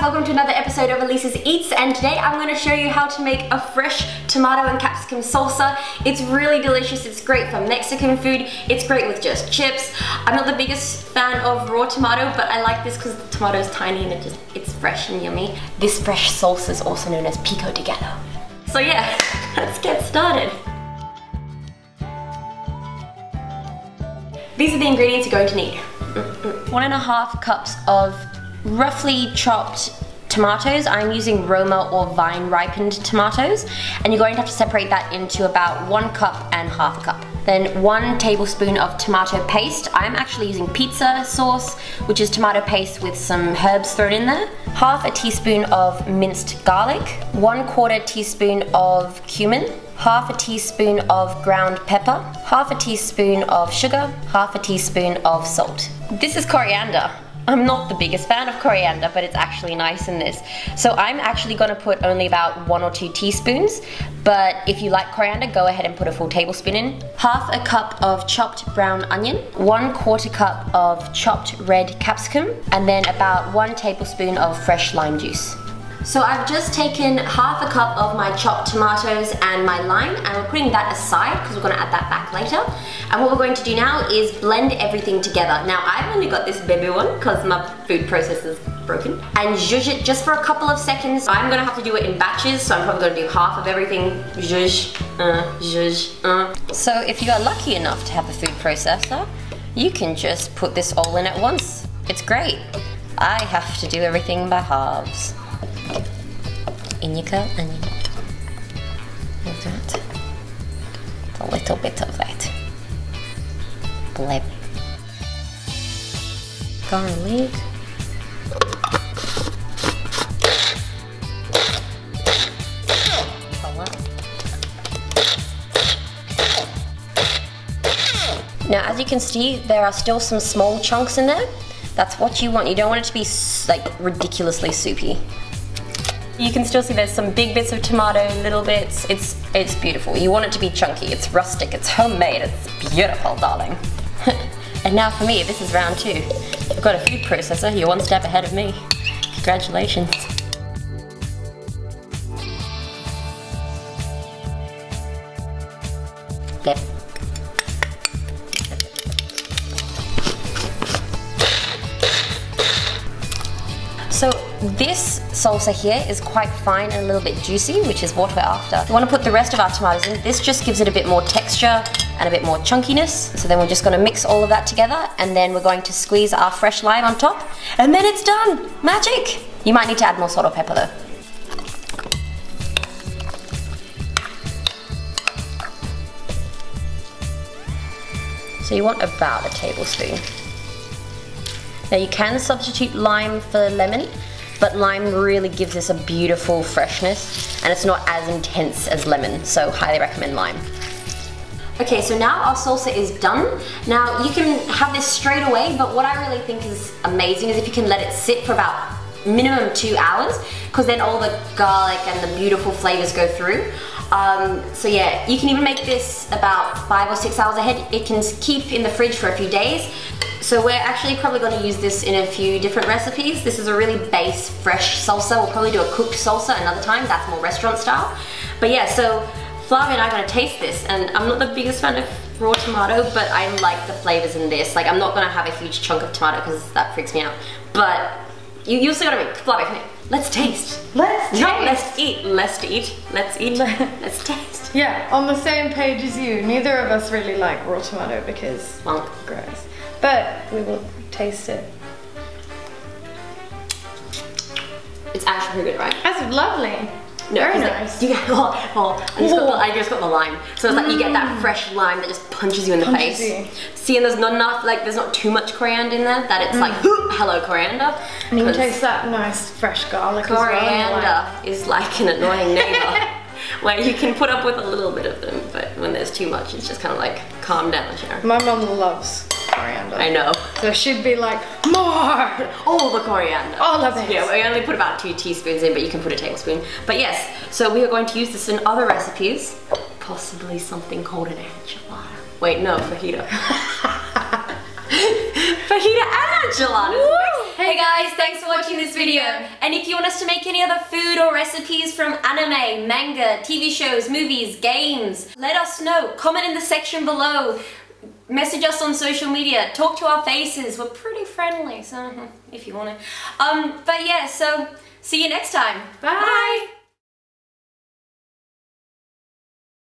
guys, welcome to another episode of Elisa's Eats, and today I'm going to show you how to make a fresh tomato and capsicum salsa. It's really delicious, it's great for Mexican food, it's great with just chips. I'm not the biggest fan of raw tomato, but I like this because the tomato is tiny and it's fresh and yummy. This fresh salsa is also known as pico de gallo. So yeah, let's get started. These are the ingredients you're going to need. 1.5 cups of roughly chopped tomatoes. I'm using Roma or vine ripened tomatoes, and you're going to have to separate that into about 1 cup and half a cup. Then 1 tablespoon of tomato paste. I'm actually using pizza sauce, which is tomato paste with some herbs thrown in there. Half a teaspoon of minced garlic, 1/4 teaspoon of cumin, half a teaspoon of ground pepper, half a teaspoon of sugar, half a teaspoon of salt. This is coriander. I'm not the biggest fan of coriander, but it's actually nice in this. So I'm actually gonna put only about 1 or 2 teaspoons, but if you like coriander, go ahead and put a full tablespoon in. Half a cup of chopped brown onion, 1/4 cup of chopped red capsicum, and then about 1 tablespoon of fresh lime juice. So I've just taken half a cup of my chopped tomatoes and my lime, and we're putting that aside because we're going to add that back later. And what we're going to do now is blend everything together. Now I've only got this baby one because my food processor's broken. And zhuzh it just for a couple of seconds. I'm going to have to do it in batches, so I'm probably going to do half of everything. Zhuzh, zhuzh, So if you are lucky enough to have a food processor, you can just put this all in at once. It's great. I have to do everything by halves. In you go, onion. Like that. A little bit of that. Bleb. Garlic. Now, as you can see, there are still some small chunks in there. That's what you want. You don't want it to be like ridiculously soupy. You can still see there's some big bits of tomato, little bits. It's beautiful. You want it to be chunky. It's rustic. It's homemade. It's beautiful, darling. And now for me, this is round 2. I've got a food processor. You're 1 step ahead of me. Congratulations. Yep. So this salsa here is quite fine and a little bit juicy, which is what we're after. We want to put the rest of our tomatoes in. This just gives it a bit more texture and a bit more chunkiness. So then we're just going to mix all of that together, and then we're going to squeeze our fresh lime on top, and then it's done! Magic! You might need to add more salt or pepper though. So you want about a tablespoon. Now you can substitute lime for lemon, but lime really gives this a beautiful freshness, and it's not as intense as lemon, so highly recommend lime. Okay, so now our salsa is done. Now you can have this straight away, but what I really think is amazing is if you can let it sit for about minimum 2 hours, because then all the garlic and the beautiful flavors go through. So yeah, you can even make this about 5 or 6 hours ahead. It can keep in the fridge for a few days. So we're actually probably going to use this in a few different recipes. This is a really base, fresh salsa. We'll probably do a cooked salsa another time. That's more restaurant style. But yeah, so Flavia and I are going to taste this. And I'm not the biggest fan of raw tomato, but I like the flavors in this. Like, I'm not going to have a huge chunk of tomato because that freaks me out. But you still got to make. Flavia, come here. Let's taste. Let's taste. No, let's eat. Let's eat. Let's eat. Let's taste. Yeah, on the same page as you. Neither of us really like raw tomato because gross. But we will taste it. It's actually pretty good, right? That's lovely. No, very nice. You get, I just got the lime. So it's like you get that fresh lime that just punches you in the face. See, and there's not enough, like there's not too much coriander in there that it's like, hello coriander. And you can taste that nice fresh garlic as well. Coriander is like an annoying neighbor. Where you can put up with a little bit of them, but when there's too much, it's just kind of like, calm down, Sharon. My mum loves coriander. I know. So she'd be like, more! All the coriander. All of it. Yeah, we only put about 2 teaspoons in, but you can put a tablespoon. But yes, so we are going to use this in other recipes. Possibly something called an enchilada. Wait, no, fajita. Fajita and enchiladas. Hey, Hey guys, thanks for watching this video. And if you want us to make any other food or recipes from anime, manga, TV shows, movies, games, let us know. Comment in the section below. Message us on social media. Talk to our faces. We're pretty friendly, so if you want to. But yeah, so see you next time. Bye. Bye.